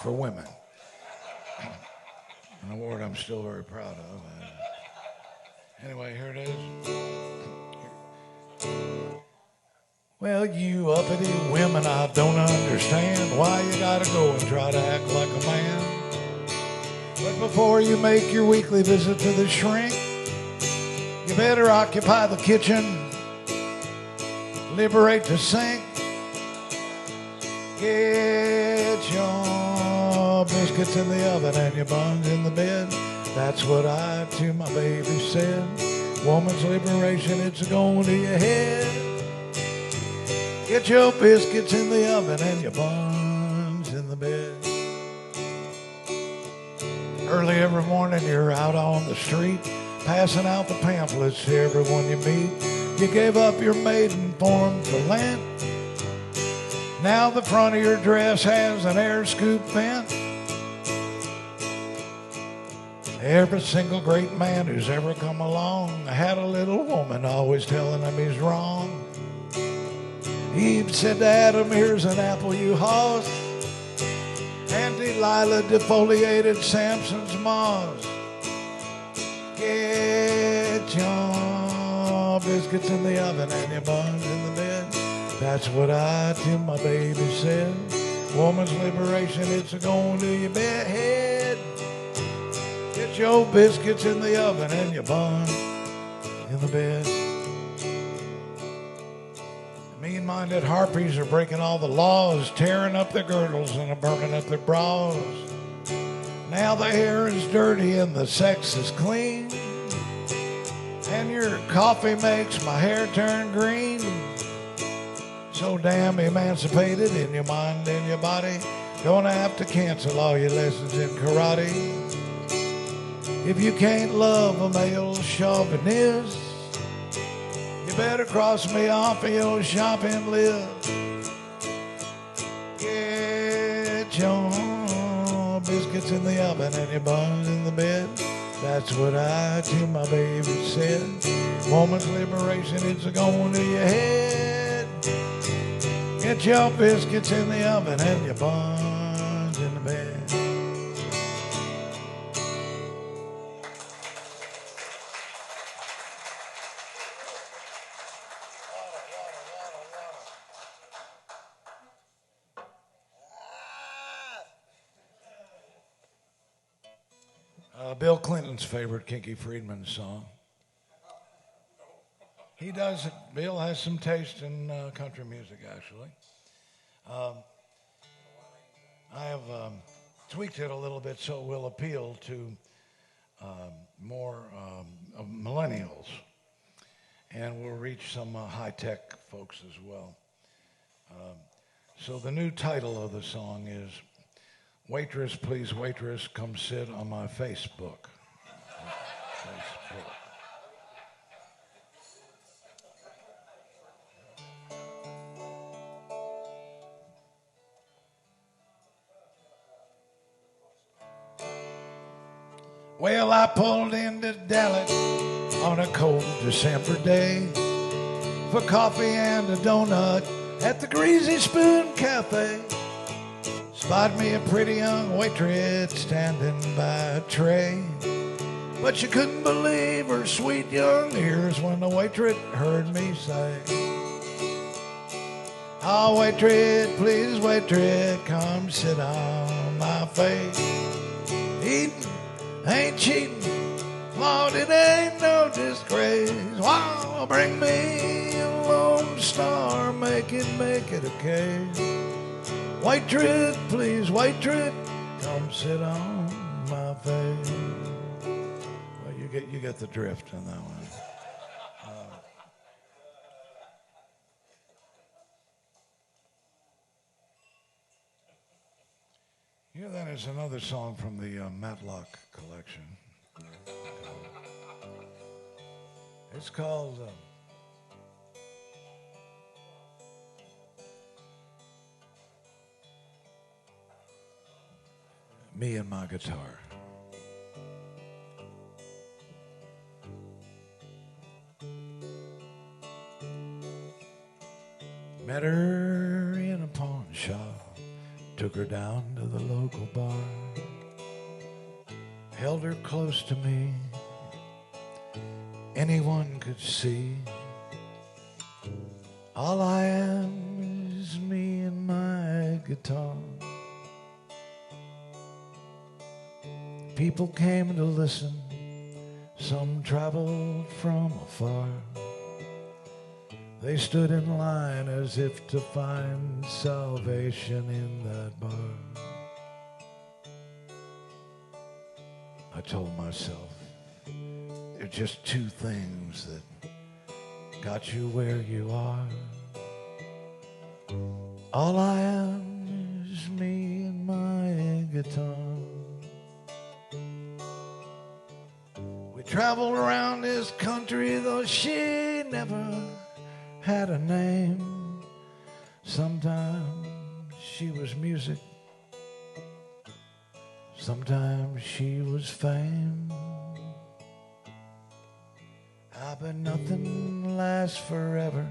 for women. An award I'm still very proud of. Anyway, here it is. Well, you uppity women, I don't understand why you gotta go and try to act like a man. But before you make your weekly visit to the shrink, you better occupy the kitchen, liberate the sink, get your biscuits in the oven and your buns in the bed. That's what I to my baby said. Woman's liberation, it's going to your head. Get your biscuits in the oven and your buns in the bed. Early every morning you're out on the street, passing out the pamphlets to everyone you meet. You gave up your maiden form for Lent. Now the front of your dress has an air scoop vent. Every single great man who's ever come along had a little woman always telling him he's wrong. Eve said to Adam, here's an apple you hoss. And Delilah defoliated Samson's moss. Get your biscuits in the oven and your buns in the bed. That's what I to my baby said. Woman's liberation, it's going to your head. Get your biscuits in the oven and your buns in the bed. Mean-minded harpies are breaking all the laws, tearing up their girdles and burning up their bras. Now the hair is dirty and the sex is clean, and your coffee makes my hair turn green. So damn emancipated in your mind and your body, gonna have to cancel all your lessons in karate. If you can't love a male chauvinist, you better cross me off of your shopping list. Get your biscuits in the oven and your buns in the bed. That's what I to my baby said. Woman's liberation, it's going to your head. Get your biscuits in the oven and your buns in the bed. Bill Clinton's favorite Kinky Friedman song. He does. Bill has some taste in country music, actually. I have tweaked it a little bit so it will appeal to more millennials, and we'll reach some high-tech folks as well. So the new title of the song is Waitress, Please Waitress, Come Sit on My Facebook. Facebook. Well, I pulled into Dallas on a cold December day for coffee and a donut at the Greasy Spoon Cafe. Spotted me a pretty young waitress standing by a tray, but she couldn't believe her sweet young ears when the waitress heard me say, "Oh, waitress, please, waitress, come sit on my face. Eating ain't cheating, Lord, it ain't no disgrace. Wow, bring me a Lone Star, make it a case. Waitress, please, waitress, come sit on my face." Well, you get the drift on that one. Here then is another song from the Matlock collection. It's called Me and My Guitar. Met her in a pawn shop, took took her down to the local bar, held her close to me. Anyone could see all I am is me and my guitar. People came to listen, some traveled from afar. They stood in line as if to find salvation in that bar. I told myself, there are just two things that got you where you are. All I am is me and my guitar. We traveled around this country, though she never had a name. Sometimes she was music, sometimes she was fame. But nothing lasts forever,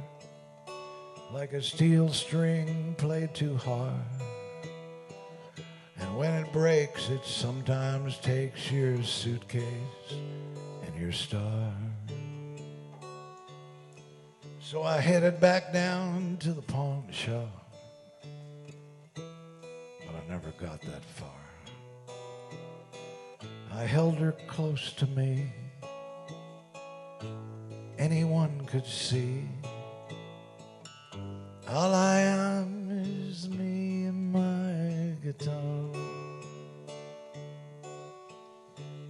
like a steel string played too hard. And when it breaks, it sometimes takes your suitcase and your star. So I headed back down to the pawn shop, but I never got that far. I held her close to me. Anyone could see all I am is me and my guitar.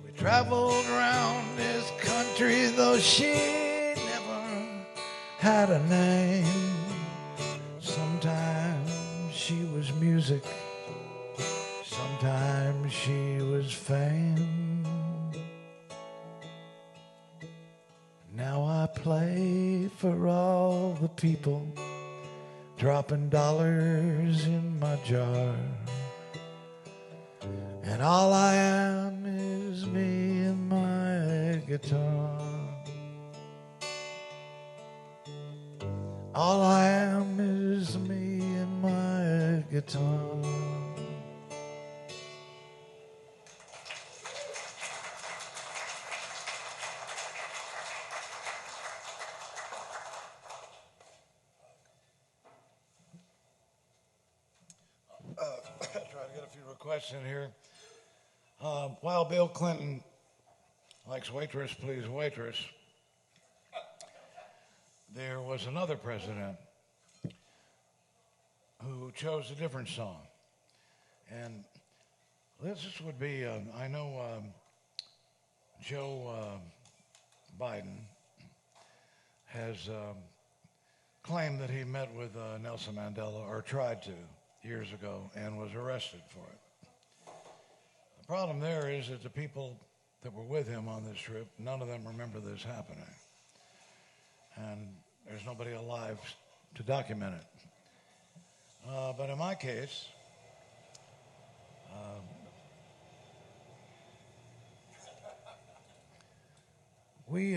We traveled around this country, though she never had a name. Sometimes she was music, sometimes she was fame. Now I play for all the people dropping dollars in my jar. And all I am is me and my guitar. All I am is me and my guitar. Try to get a few requests in here. While Bill Clinton likes Waitress, Please Waitress, there was another president who chose a different song. And this would be, I know Joe Biden has claimed that he met with Nelson Mandela, or tried to, years ago, and was arrested for it. The problem there is that the people that were with him on this trip, none of them remember this happening. And there's nobody alive to document it. But in my case, me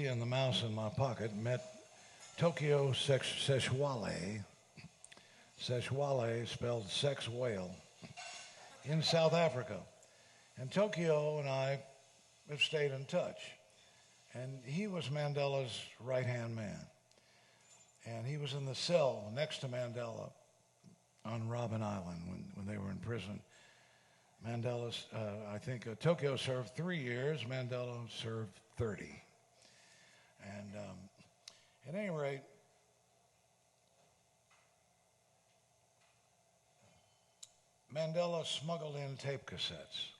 and the mouse in my pocket, met Tokyo Sexwale, spelled sex whale, in South Africa. And Tokyo and I have stayed in touch. And he was Mandela's right-hand man. And he was in the cell next to Mandela on Robben Island when they were in prison. Mandela's, I think Tokyo served 3 years, Mandela served 30. And at any rate, Mandela smuggled in tape cassettes.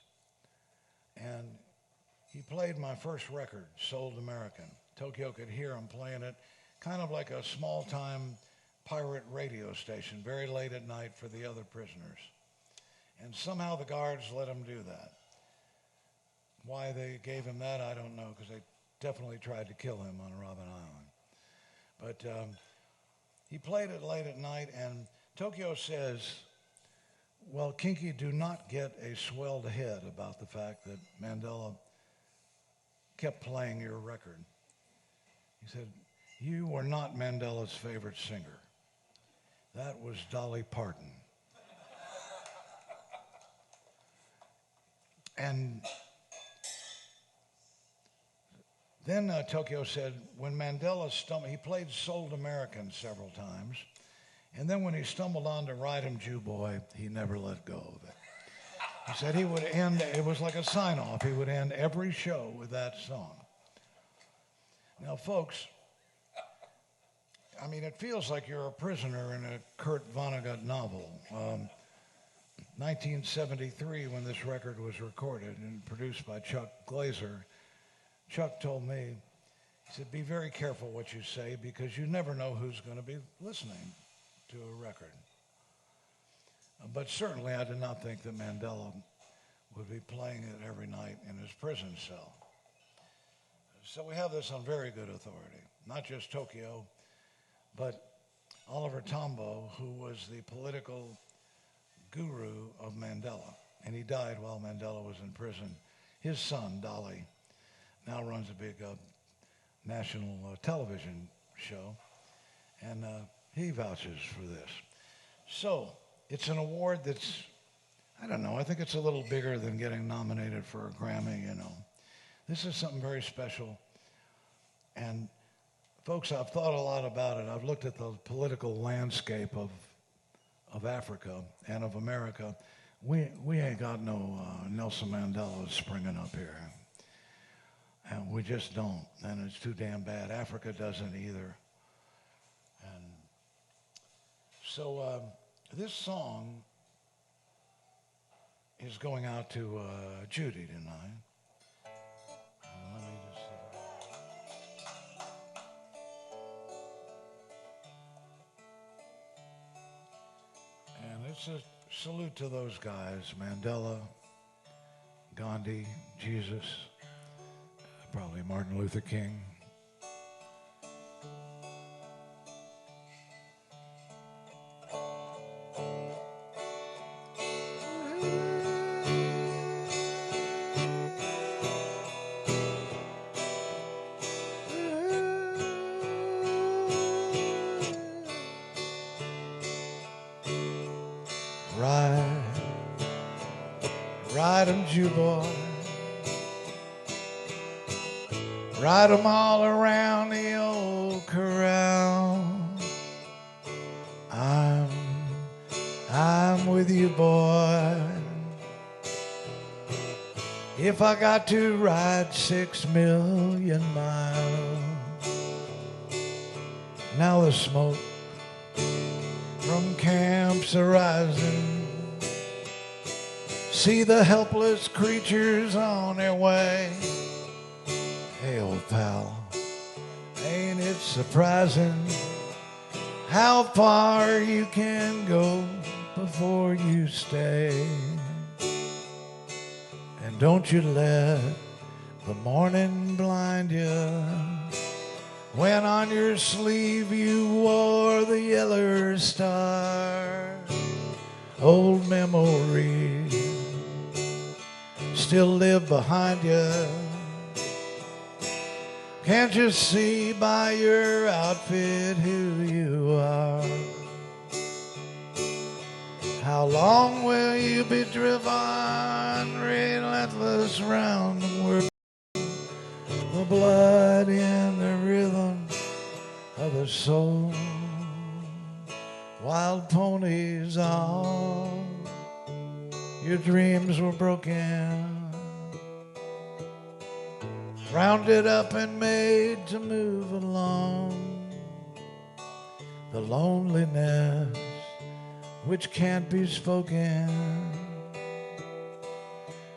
And he played my first record, Sold American. Tokyo could hear him playing it, kind of like a small-time pirate radio station, very late at night for the other prisoners. And somehow the guards let him do that. Why they gave him that, I don't know, because they definitely tried to kill him on Robben Island. But he played it late at night, and Tokyo says, well, Kinky, do not get a swelled head about the fact that Mandela kept playing your record. He said, you were not Mandela's favorite singer. That was Dolly Parton. And then Tokyo said when Mandela stumbled, he played Sold American several times. And then when he stumbled on to Ride 'em Jew Boy, he never let go of it. He said he would end, it was like a sign-off, he would end every show with that song. Now, folks, I mean, it feels like you're a prisoner in a Kurt Vonnegut novel. 1973, when this record was recorded and produced by Chuck Glazer, Chuck told me, he said, be very careful what you say because you never know who's going to be listening to a record. But certainly I did not think that Mandela would be playing it every night in his prison cell. So we have this on very good authority, not just Tokyo, but Oliver Tambo, who was the political guru of Mandela, and he died while Mandela was in prison. His son, Dolly, now runs a big national television show, and he vouches for this. So it's an award that's, I don't know, I think it's a little bigger than getting nominated for a Grammy, you know. This is something very special. And folks, I've thought a lot about it. I've looked at the political landscape of Africa and of America. We ain't got no Nelson Mandela springing up here. And we just don't. And it's too damn bad. Africa doesn't either. And so this song is going out to Judy tonight. Let me just and it's a salute to those guys, Mandela, Gandhi, Jesus, probably Martin Luther King. Ride 'em, Jew boy. Ride 'em all around the old corral. I'm with you, boy. If I got to ride 6 million miles. Now the smoke from camps arising. See the helpless creatures on their way. Hey, old pal, ain't it surprising how far you can go before you stay? And don't you let the morning blind you when on your sleeve you wore the yellow star. Old memories still live behind you. Can't you see by your outfit who you are? How long will you be driven relentless round the world? The blood in the rhythm of the soul. Wild ponies all. Your dreams were broken, rounded up and made to move along. The loneliness which can't be spoken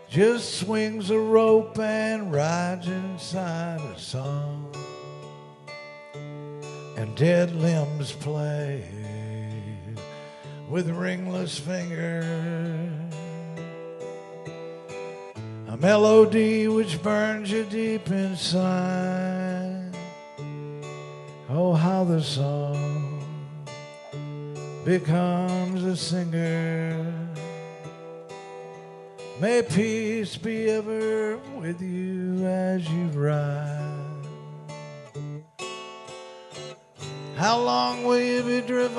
just swings a rope and rides inside a song. And dead limbs play with ringless fingers, a melody which burns you deep inside. Oh, how the song becomes a singer. May peace be ever with you as you ride. How long will you be driven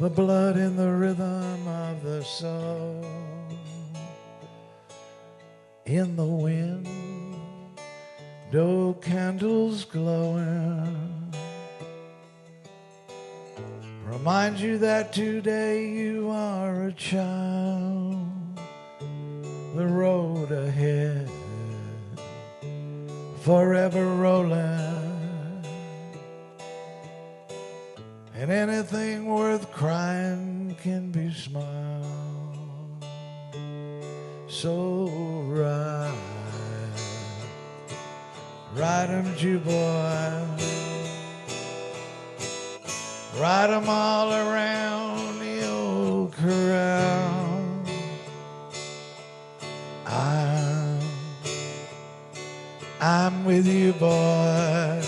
the blood in the rhythm of the soul, in the wind, no candles glowing, remind you that today you are a child. The road ahead, forever rolling, and anything worth crying can be smiled. So ride 'em, Jew boy, ride 'em all around the old corral. I'm with you, boy.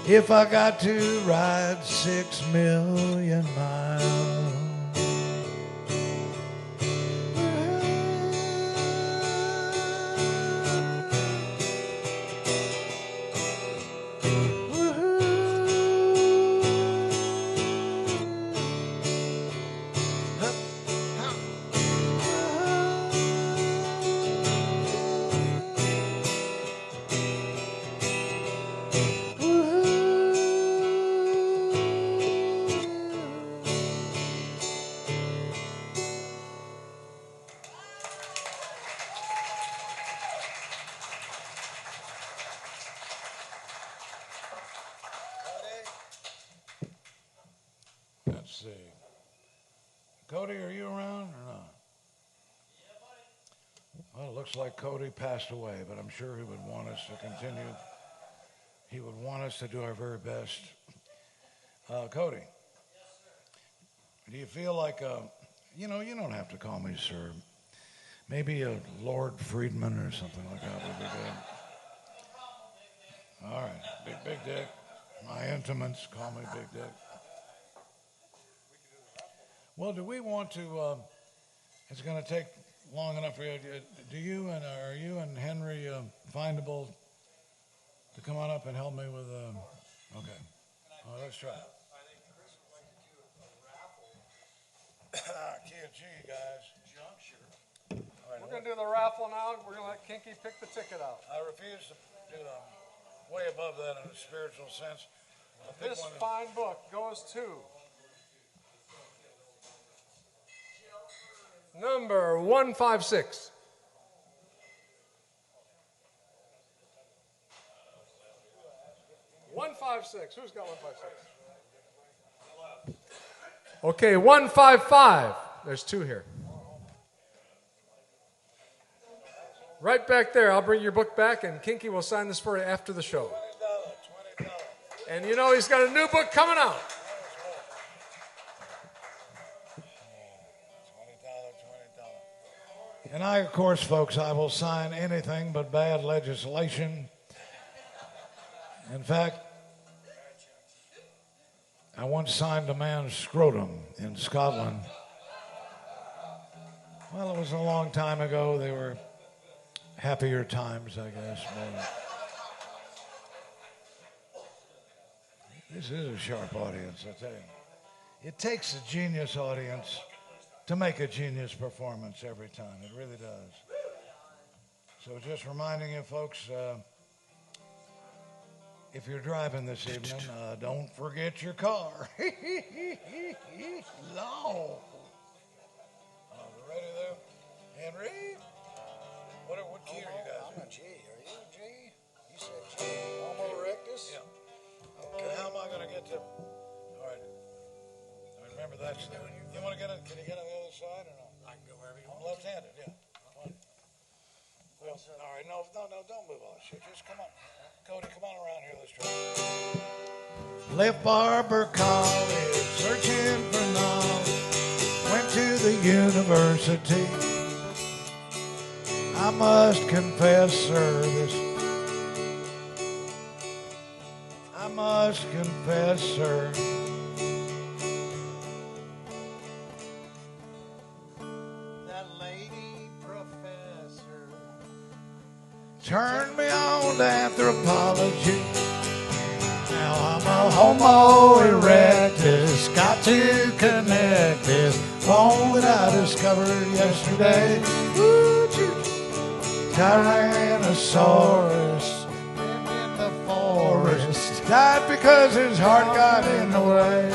If I got to ride 6 million miles. Let's see. Cody, are you around or not? Well, it looks like Cody passed away, but I'm sure he would want us to continue. He would want us to do our very best. Cody, do you feel like, you don't have to call me sir. Maybe a Lord Friedman or something like that would be good. All right, Big Dick. My intimates call me Big Dick. Well, do we want to, it's going to take long enough for you. Are you and Henry findable to come on up and help me with, okay. Well, let's try it. I think Chris would like to do a raffle. KG, guys. Juncture. Right, We're going to do the raffle now. We're going to let Kinky pick the ticket out. I refuse to do the way above that in a spiritual sense. This fine book goes to number 156. Who's got 156? Okay, 155. There's 2 here. Right back there. I'll bring your book back, and Kinky will sign this for you after the show. $20. And you know he's got a new book coming out. And I, of course, folks, I will sign anything but bad legislation. In fact, I once signed a man's scrotum in Scotland. Well, it was a long time ago. They were happier times, I guess. But this is a sharp audience, I tell you. It takes a genius audience to make a genius performance every time. It really does. So just reminding you, folks, if you're driving this evening, don't forget your car. No. We're ready there? Henry? What key are you guys? I'm a G. Are you a G? You said G. Homo erectus? Yeah. Okay. How am I going to get to... All right. Remember, that's... You want to get it? Can you get on the other side or no? I can go wherever you I'm want. left-handed, yeah. Well, all right. No, don't move all that shit. Just come on. Cody, come on around here. Let's try. Left Barber College, searching for knowledge. Went to the university. I must confess, sir, That lady professor turned me on to anthropology. Now I'm a homo erectus. got to connect this phone that I discovered yesterday. Tyrannosaurus in the forest died because his heart got in the way.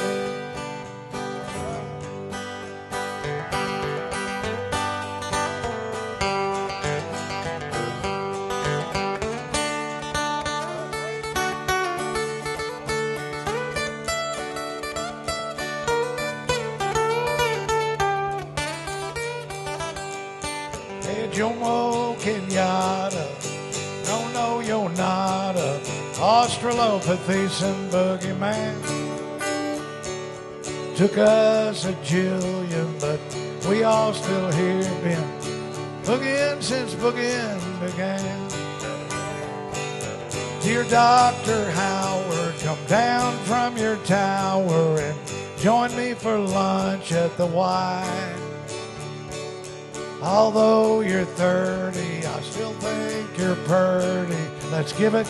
Jomo Kenyatta, no, you're not a Australopithecine boogeyman. Took us a jillion, but we all still here been boogieing since boogieing began. Dear Dr. Howard, come down from your tower and join me for lunch at the Y. Although you're 30, I still think you're purty. Let's give it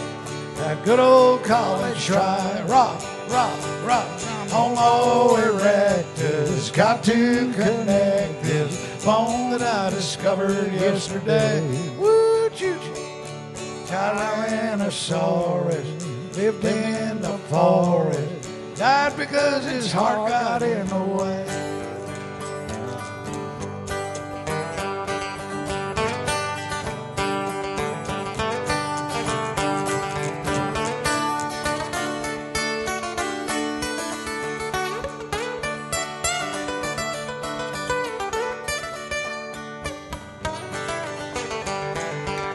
that good old college try. Rock, rock, rock. Homo erectus, got to connect this phone that I discovered yesterday. Woo, choo-choo. Tyrannosaurus lived in the forest, died because his heart got in the way.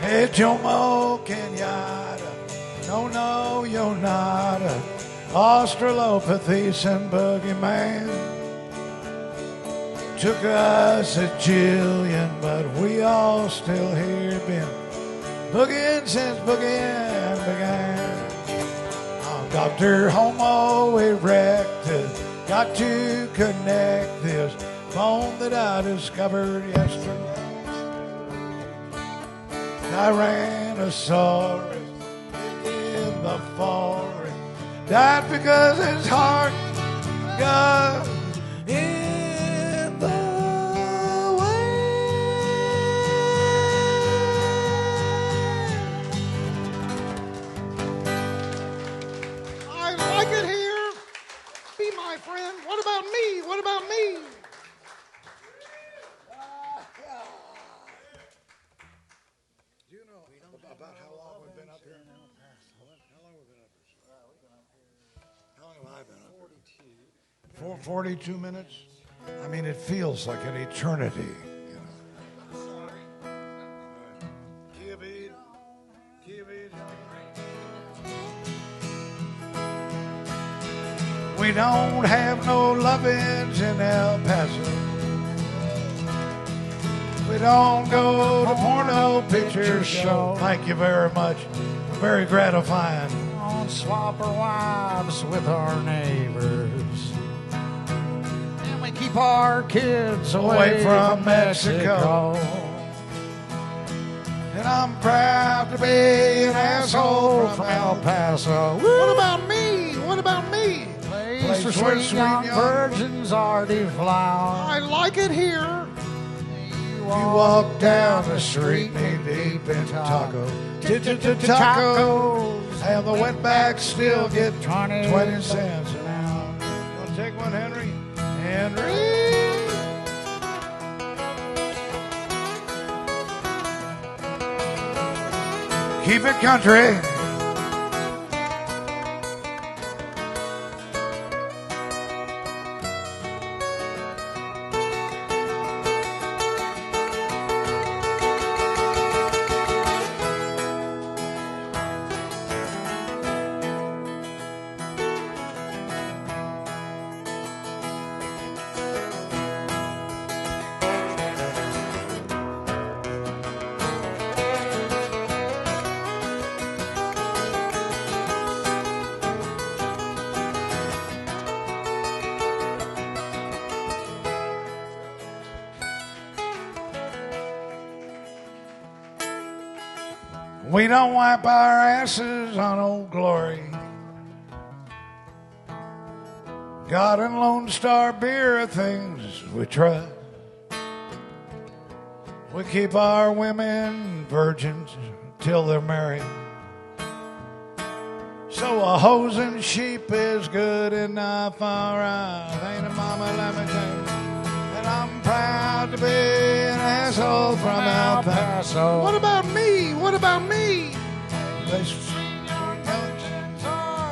Hey, Jomo Kenyatta, no, you're not a Australopithecine boogeyman. Took us a jillion, but we all still here been boogieing since boogieing began. Oh, Dr. Homo erectus, got to connect this phone that I discovered yesterday. Tyrannosaurus in the forest died because his heart got in the way. I like it here. Be my friend. What about me? What about me? Do you know about how long we've been up here? How long have we been up here? How long have I been up here? 42 minutes? I mean, it feels like an eternity, you know. Give it. We don't have no love-ins in El Paso. We don't go to porno picture show. Thank you very much. Very gratifying. On swap our wives with our neighbors. And we keep our kids away from Mexico. And I'm proud to be an asshole from El Paso. What about me? What about me? Place where sweet young virgins are deflowered. I like it here. You walk down the street knee deep in tacos. And the wetbacks still get 20 cents an hour. Want to take one, Henry? Keep it country. We don't wipe our asses on Old Glory. God and Lone Star beer are things we trust. We keep our women virgins till they're married. So a hosing sheep is good enough, alright. Ain't it, mama, let me tell you. And I'm proud to be an asshole from El Paso. What about me? What about me? They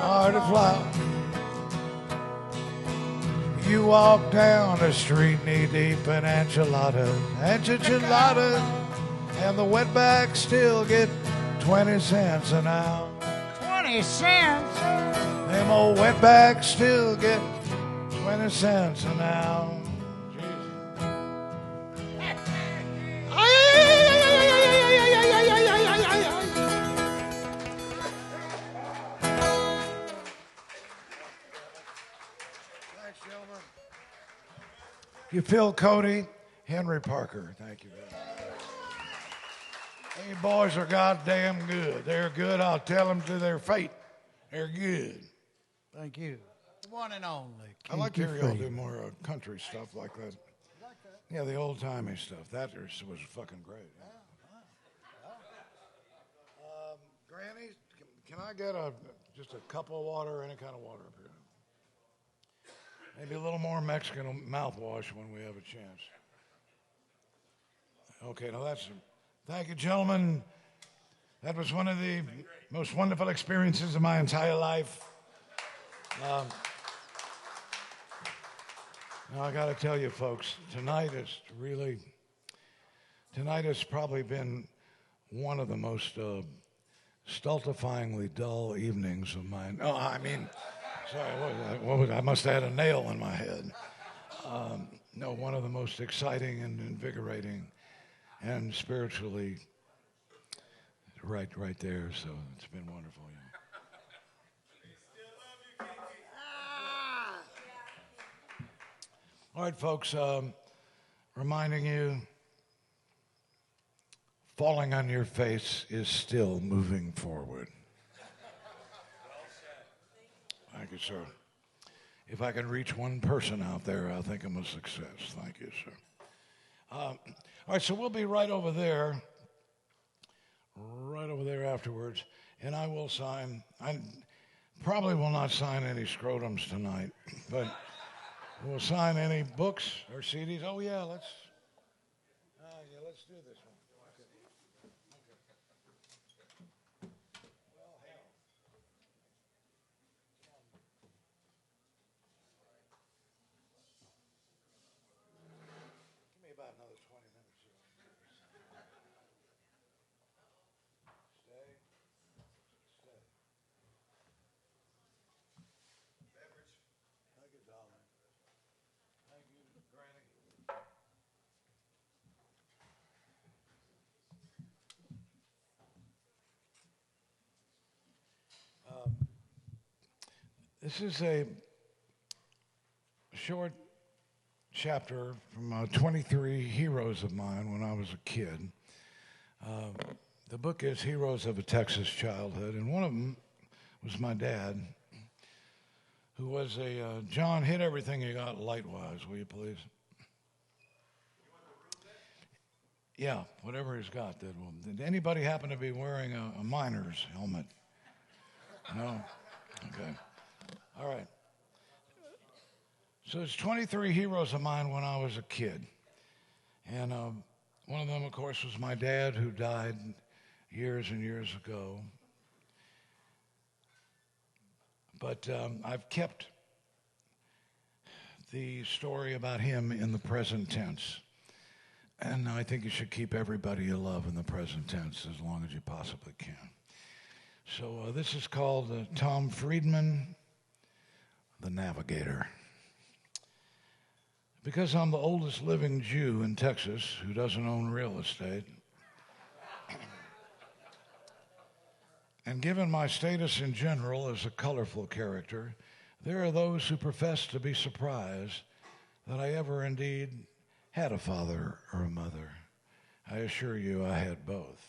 are to fly. You walk down the street knee deep in enchiladas, and the wetbacks still get 20 cents an hour. 20 cents? Them old wetbacks still get 20 cents an hour. You Phil Cody, Henry Parker. Thank you very much. You boys are goddamn good. They're good. I'll tell them to their fate. They're good. Thank you. One and only. I like to hear y'all do more country stuff like that. Yeah, the old-timey stuff. That was fucking great. Granny, can I get just a cup of water, any kind of water up here? Maybe a little more Mexican mouthwash when we have a chance. Okay, now that's... Thank you, gentlemen. That was one of the most wonderful experiences of my entire life. Now, I got to tell you, folks, tonight has probably been one of the most stultifyingly dull evenings of mine. Oh, I mean... Sorry, I must have had a nail in my head. No, one of the most exciting and invigorating and spiritually right there. So it's been wonderful. Yeah. All right, folks, reminding you, falling on your face is still moving forward. Thank you, sir. If I can reach one person out there, I think I'm a success. Thank you, sir. All right, so we'll be right over there afterwards, and I will sign. I probably will not sign any scrotums tonight, but we'll sign any books or CDs. Oh, yeah, let's do this one. About another 20 minutes. Stay. Beverage. Thank you, darling. Thank you, Granny. This is a short chapter from 23 heroes of mine when I was a kid. The book is Heroes of a Texas Childhood, and one of them was my dad, who was a, John, hit everything you got light-wise, will you please? Yeah, whatever he's got. Did anybody happen to be wearing a miner's helmet? No? Okay. All right. So it's 23 heroes of mine when I was a kid. And one of them, of course, was my dad, who died years and years ago. But I've kept the story about him in the present tense. And I think you should keep everybody you love in the present tense as long as you possibly can. So this is called Tom Friedman, the Navigator. Because I'm the oldest living Jew in Texas who doesn't own real estate, and given my status in general as a colorful character, there are those who profess to be surprised that I ever indeed had a father or a mother. I assure you I had both.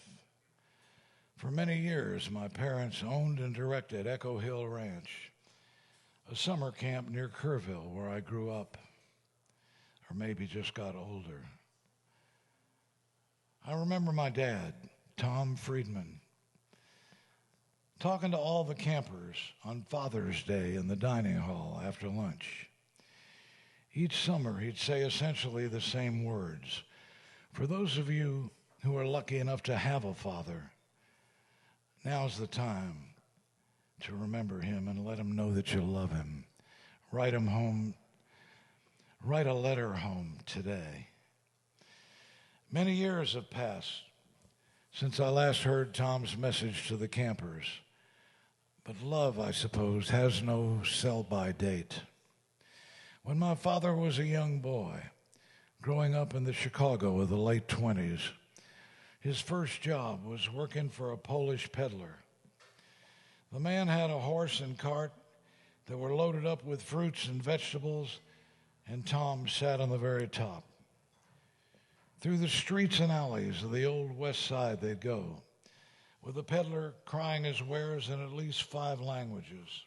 For many years, my parents owned and directed Echo Hill Ranch, a summer camp near Kerrville where I grew up, or maybe just got older. I remember my dad, Tom Friedman, talking to all the campers on Father's Day in the dining hall after lunch. Each summer, he'd say essentially the same words. For those of you who are lucky enough to have a father, now's the time to remember him and let him know that you love him. Write him home. Write a letter home today. Many years have passed since I last heard Tom's message to the campers. But love, I suppose, has no sell-by date. When my father was a young boy, growing up in the Chicago of the late 20s, his first job was working for a Polish peddler. The man had a horse and cart that were loaded up with fruits and vegetables, and Tom sat on the very top. Through the streets and alleys of the old West Side they'd go, with the peddler crying his wares in at least 5 languages,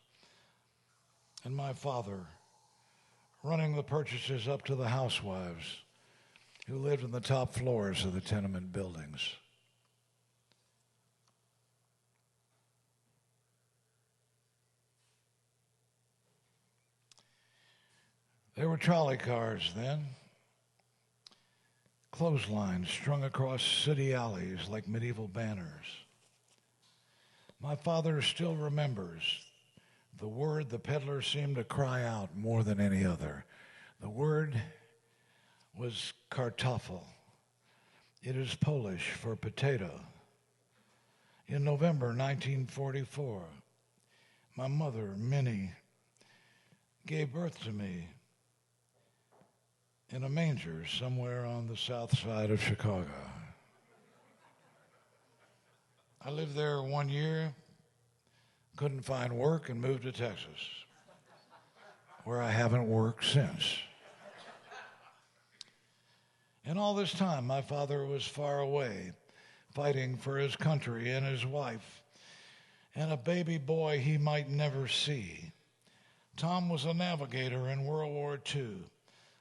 and my father running the purchases up to the housewives who lived in the top floors of the tenement buildings. There were trolley cars then, clotheslines strung across city alleys like medieval banners. My father still remembers the word the peddler seemed to cry out more than any other. The word was kartoffel. It is Polish for potato. In November 1944, my mother, Minnie, gave birth to me in a manger somewhere on the south side of Chicago. I lived there 1 year, couldn't find work, and moved to Texas, where I haven't worked since. And all this time, my father was far away, fighting for his country and his wife, and a baby boy he might never see. Tom was a navigator in World War II,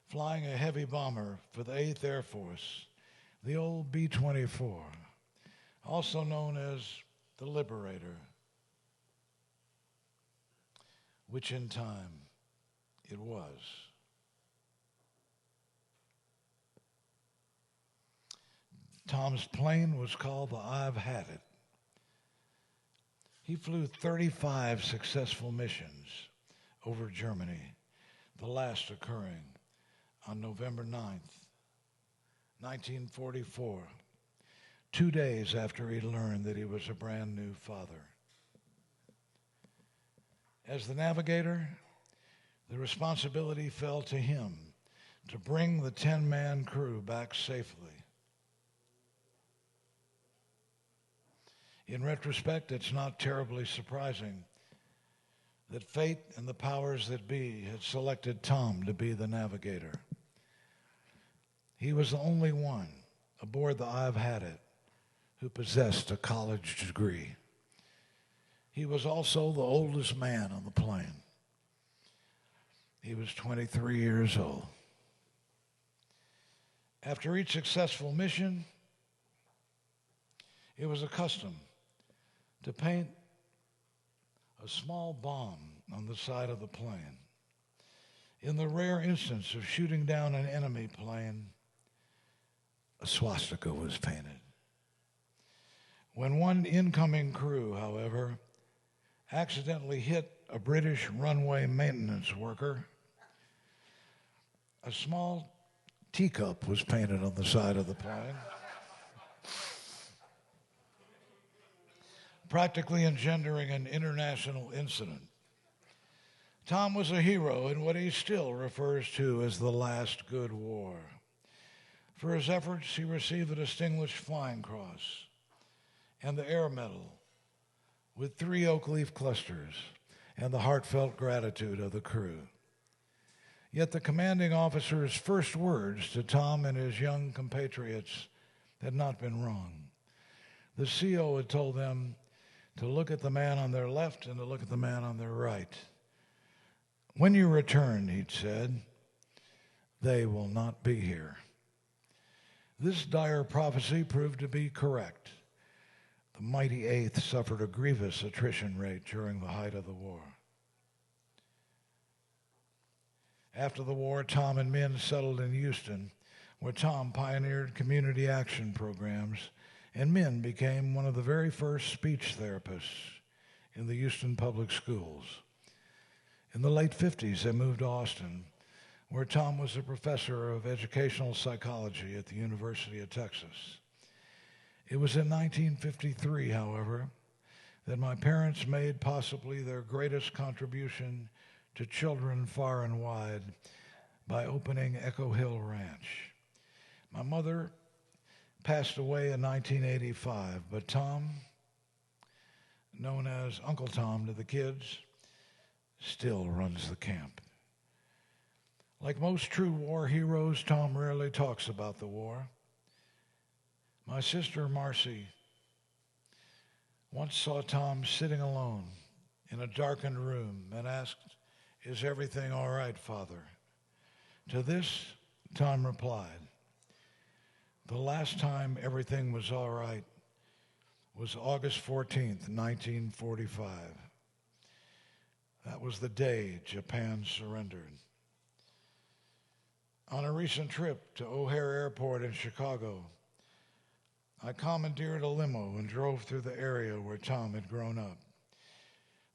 flying a heavy bomber for the 8th Air Force, the old B-24, also known as the Liberator, which in time it was. Tom's plane was called the I've Had It. He flew 35 successful missions over Germany, the last occurring on November 9th, 1944, 2 days after he learned that he was a brand new father. As the navigator, the responsibility fell to him to bring the 10-man crew back safely. In retrospect, it's not terribly surprising that fate and the powers that be had selected Tom to be the navigator. He was the only one aboard the I've Had It who possessed a college degree. He was also the oldest man on the plane. He was 23 years old. After each successful mission, it was a custom to paint a small bomb on the side of the plane. In the rare instance of shooting down an enemy plane, a swastika was painted. When one incoming crew, however, accidentally hit a British runway maintenance worker, a small teacup was painted on the side of the plane, practically engendering an international incident. Tom was a hero in what he still refers to as the last good war. For his efforts, he received the Distinguished Flying Cross and the Air Medal with 3 oak leaf clusters and the heartfelt gratitude of the crew. Yet the commanding officer's first words to Tom and his young compatriots had not been wrong. The CO had told them to look at the man on their left and to look at the man on their right. When you return, he'd said, they will not be here. This dire prophecy proved to be correct. The mighty 8th suffered a grievous attrition rate during the height of the war. After the war, Tom and Min settled in Houston, where Tom pioneered community action programs, and Min became one of the very first speech therapists in the Houston public schools. In the late 50s, they moved to Austin, where Tom was a professor of educational psychology at the University of Texas. It was in 1953, however, that my parents made possibly their greatest contribution to children far and wide by opening Echo Hill Ranch. My mother passed away in 1985, but Tom, known as Uncle Tom to the kids, still runs the camp. Like most true war heroes, Tom rarely talks about the war. My sister Marcy once saw Tom sitting alone in a darkened room and asked, "Is everything all right, Father?" To this, Tom replied, "The last time everything was all right was August 14th, 1945. That was the day Japan surrendered." On a recent trip to O'Hare Airport in Chicago, I commandeered a limo and drove through the area where Tom had grown up.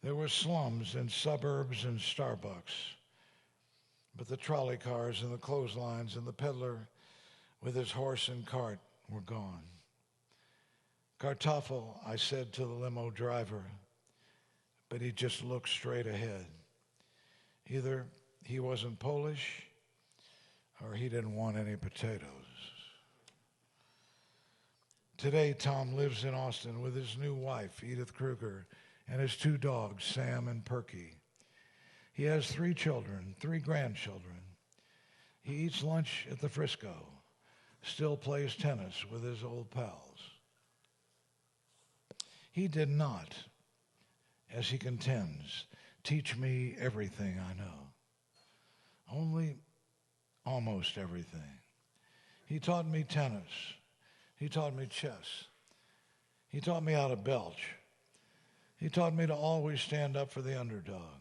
There were slums and suburbs and Starbucks, but the trolley cars and the clotheslines and the peddler with his horse and cart were gone. "Kartoffel," I said to the limo driver, but he just looked straight ahead. Either he wasn't Polish or he didn't want any potatoes. Today, Tom lives in Austin with his new wife, Edith Kruger, and his 2 dogs, Sam and Perky. He has 3 children, 3 grandchildren. He eats lunch at the Frisco, still plays tennis with his old pals. He did not, as he contends, teach me everything I know. Only almost everything. He taught me tennis. He taught me chess. He taught me how to belch. He taught me to always stand up for the underdog.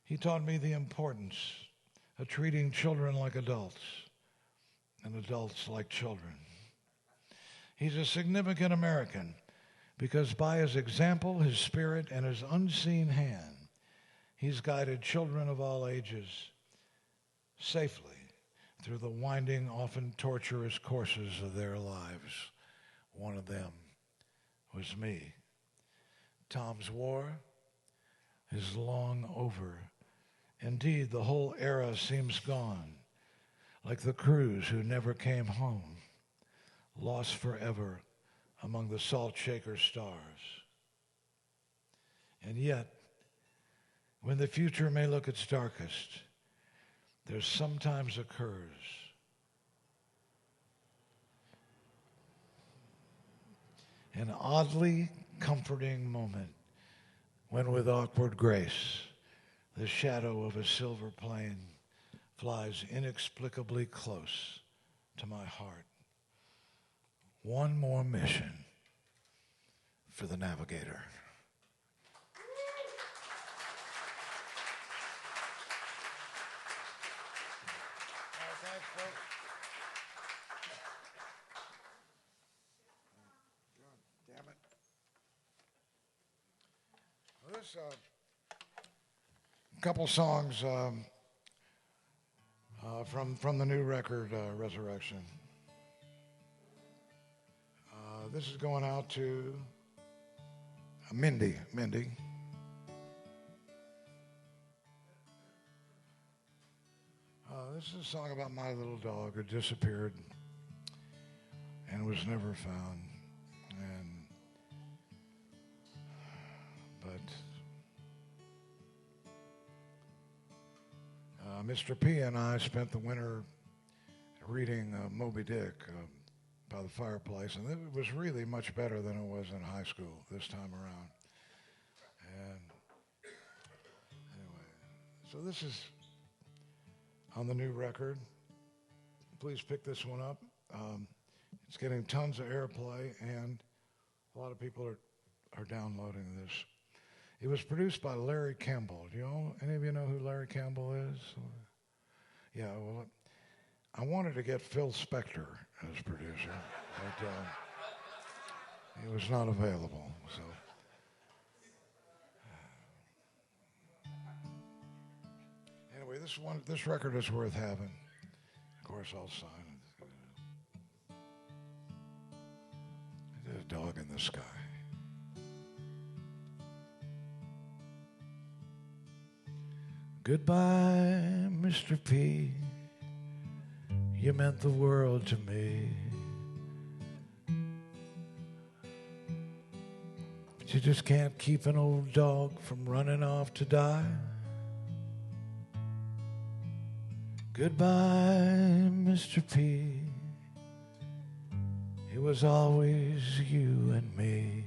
He taught me the importance of treating children like adults and adults like children. He's a significant American because by his example, his spirit, and his unseen hand, he's guided children of all ages safely through the winding, often torturous courses of their lives. One of them was me. Tom's war is long over. Indeed, the whole era seems gone, like the crews who never came home, lost forever among the salt shaker stars. And yet, when the future may look its darkest, there sometimes occurs an oddly comforting moment when, with awkward grace, the shadow of a silver plane flies inexplicably close to my heart. One more mission for the Navigator. Thanks, folks. God damn it. Well, this couple songs from the new record, Resurrection. This is going out to Mindy. This is a song about my little dog who disappeared and was never found. Mr. P and I spent the winter reading Moby Dick by the fireplace, and it was really much better than it was in high school this time around. And anyway, So this is on the new record. Please pick this one up. It's getting tons of airplay, and a lot of people are downloading this. It was produced by Larry Campbell. Do you all, any of you know who Larry Campbell is? Yeah, well, I wanted to get Phil Spector as producer, but he was not available. So, anyway, this record is worth having. Of course, I'll sign it. There's a dog in the sky. Goodbye, Mr. P. You meant the world to me. But you just can't keep an old dog from running off to die. Goodbye, Mr. P. It was always you and me.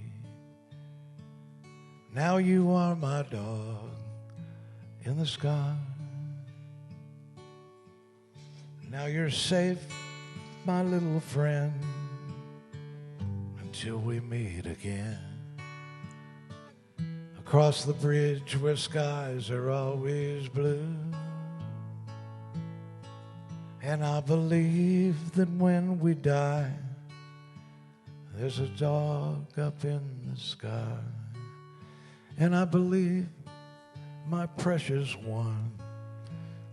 Now you are my dog in the sky. Now you're safe, my little friend, until we meet again. Across the bridge where skies are always blue. And I believe that when we die, there's a dog up in the sky. And I believe, my precious one,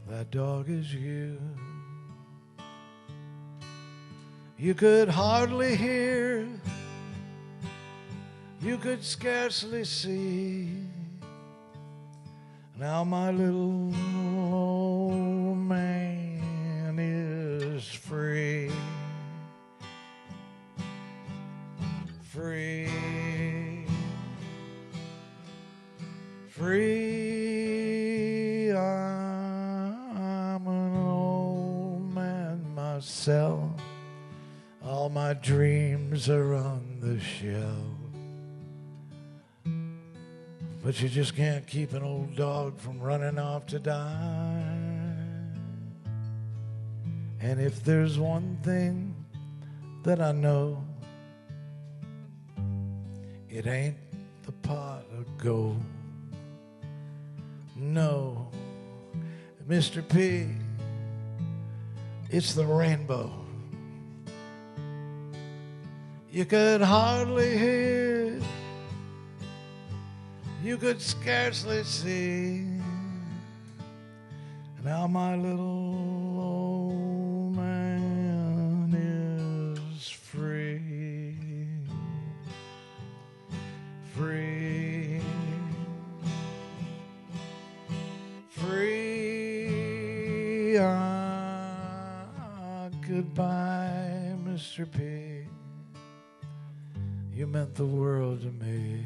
that dog is you. You could hardly hear, you could scarcely see. Now my little old man is free. Free. Free. I'm an old man myself. All my dreams are on the shelf. But you just can't keep an old dog from running off to die. And if there's one thing that I know, it ain't the pot of gold. No, Mr. P, it's the rainbow. You could hardly hear, you could scarcely see. Now my little old man is free. Free. Free. Goodbye, Mr. P. You meant the world to me.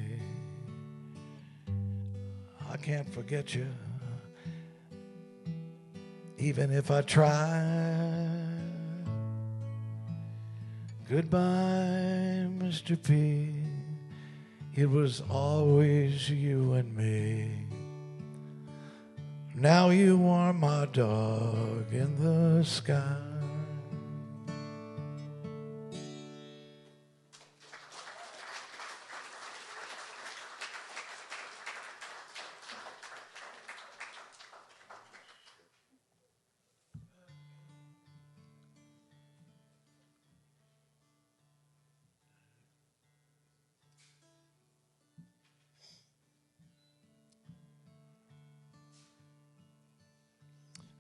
I can't forget you, even if I try. Goodbye, Mr. P. It was always you and me. Now you are my dog in the sky.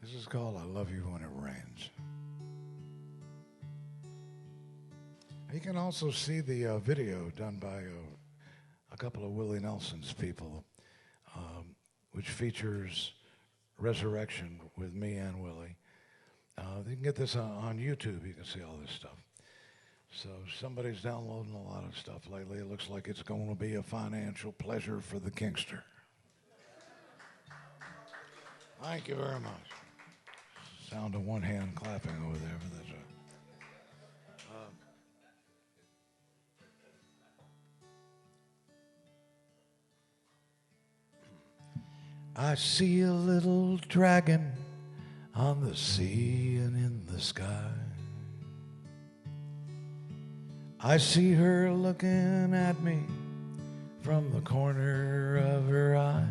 This is called I Love You When It Rains. You can also see the video done by a couple of Willie Nelson's people, which features Resurrection with me and Willie. You can get this on YouTube. You can see all this stuff. So somebody's downloading a lot of stuff lately. It looks like it's going to be a financial pleasure for the Kingster. Thank you very much. Sound of one hand clapping over there. But that's I see a little dragon on the sea and in the sky. I see her looking at me from the corner of her eye.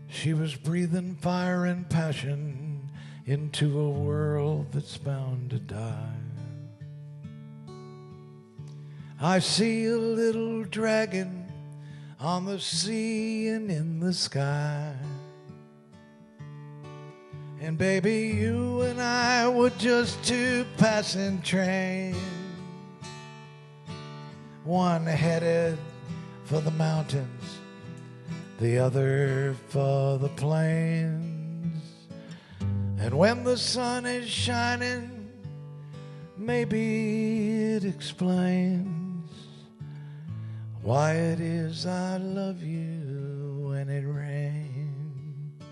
She was breathing fire and passion into a world that's bound to die. I see a little dragon on the sea and in the sky. And baby, you and I were just two passing trains, one headed for the mountains, the other for the plains. And when the sun is shining, maybe it explains why it is I love you when it rains.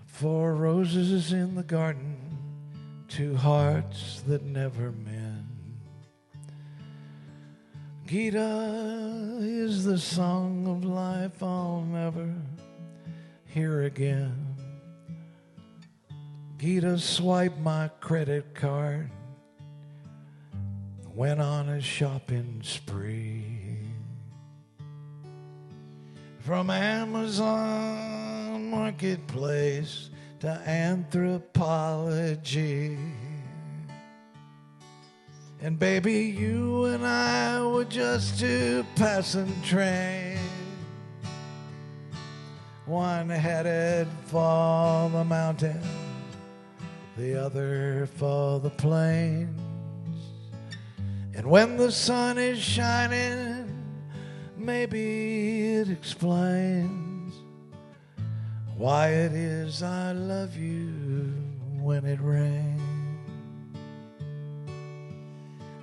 Four roses in the garden, two hearts that never mend. Gita is the song of life I'll never hear again. Gita swiped my credit card, went on a shopping spree. From Amazon Marketplace to Anthropology. And baby, you and I were just two passing trains, one headed for the mountains, the other for the plains. And when the sun is shining, maybe it explains why it is I love you when it rains.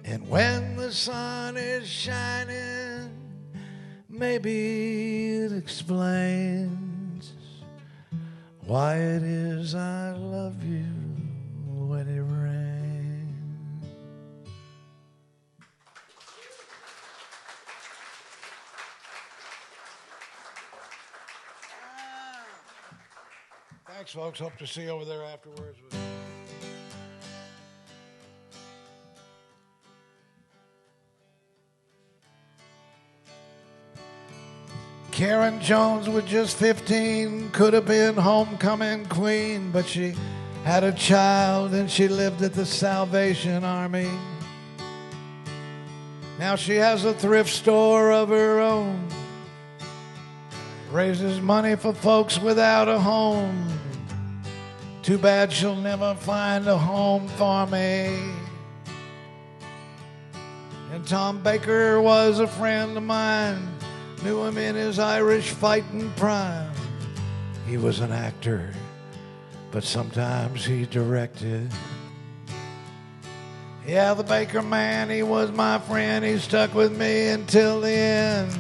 And when the sun is shining, maybe it explains why it is I love you when it rains. Thanks, folks. Hope to see you over there afterwards. Karen Jones was just 15, could have been homecoming queen, but she had a child and she lived at the Salvation Army. Now she has a thrift store of her own, raises money for folks without a home. Too bad she'll never find a home for me. And Tom Baker was a friend of mine, knew him in his Irish fighting prime. He was an actor, but sometimes he directed. Yeah, the Baker man, he was my friend. He stuck with me until the end.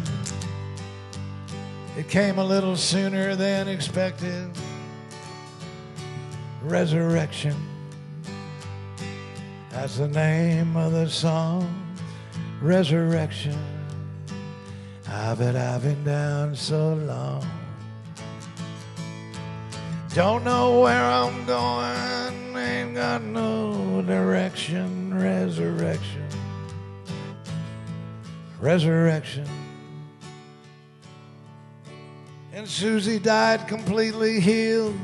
It came a little sooner than expected. Resurrection, that's the name of the song. Resurrection. I've been down so long. Don't know where I'm going, ain't got no direction. Resurrection. Resurrection. And Susie died completely healed,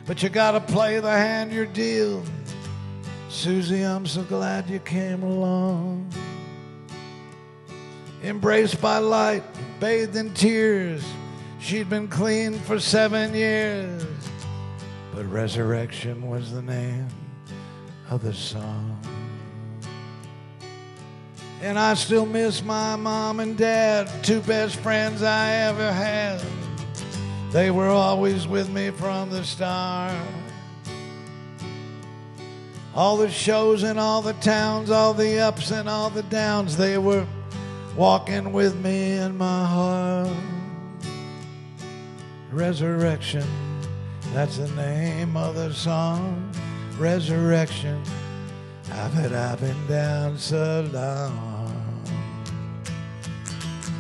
but you gotta play the hand you're dealt. Susie, I'm so glad you came along. Embraced by light, bathed in tears. She'd been clean for 7 years, but resurrection was the name of the song. And I still miss my mom and dad, two best friends I ever had. They were always with me from the start. All the shows in all the towns, all the ups and all the downs, they were walking with me in my heart. Resurrection, that's the name of the song. Resurrection, I've been down so long.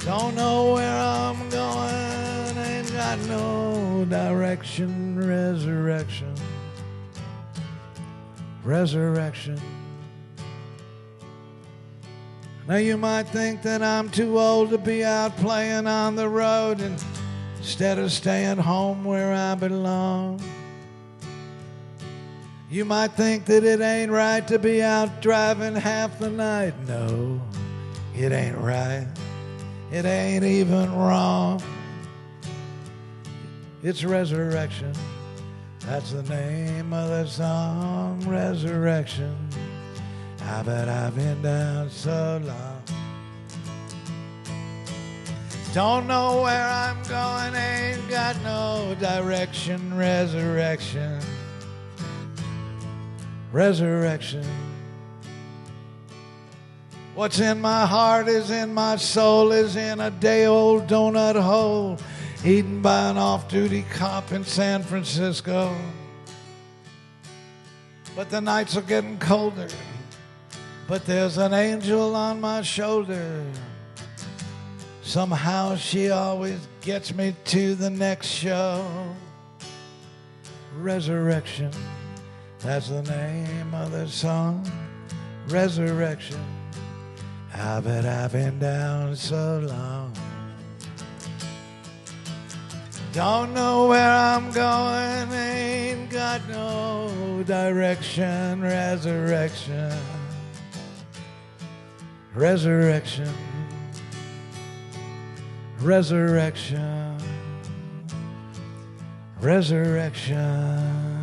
Don't know where I'm going, ain't got no direction. Resurrection, resurrection. Now you might think that I'm too old to be out playing on the road instead of staying home where I belong. You might think that it ain't right to be out driving half the night. No, it ain't right. It ain't even wrong. It's resurrection. That's the name of the song, resurrection. I bet I've been down so long. Don't know where I'm going, ain't got no direction. Resurrection, resurrection. What's in my heart is in my soul, is in a day-old donut hole eaten by an off-duty cop in San Francisco. But the nights are getting colder, but there's an angel on my shoulder. Somehow she always gets me to the next show. Resurrection, that's the name of the song, resurrection. I bet I've been down so long. Don't know where I'm going, ain't got no direction. Resurrection, resurrection, resurrection, resurrection.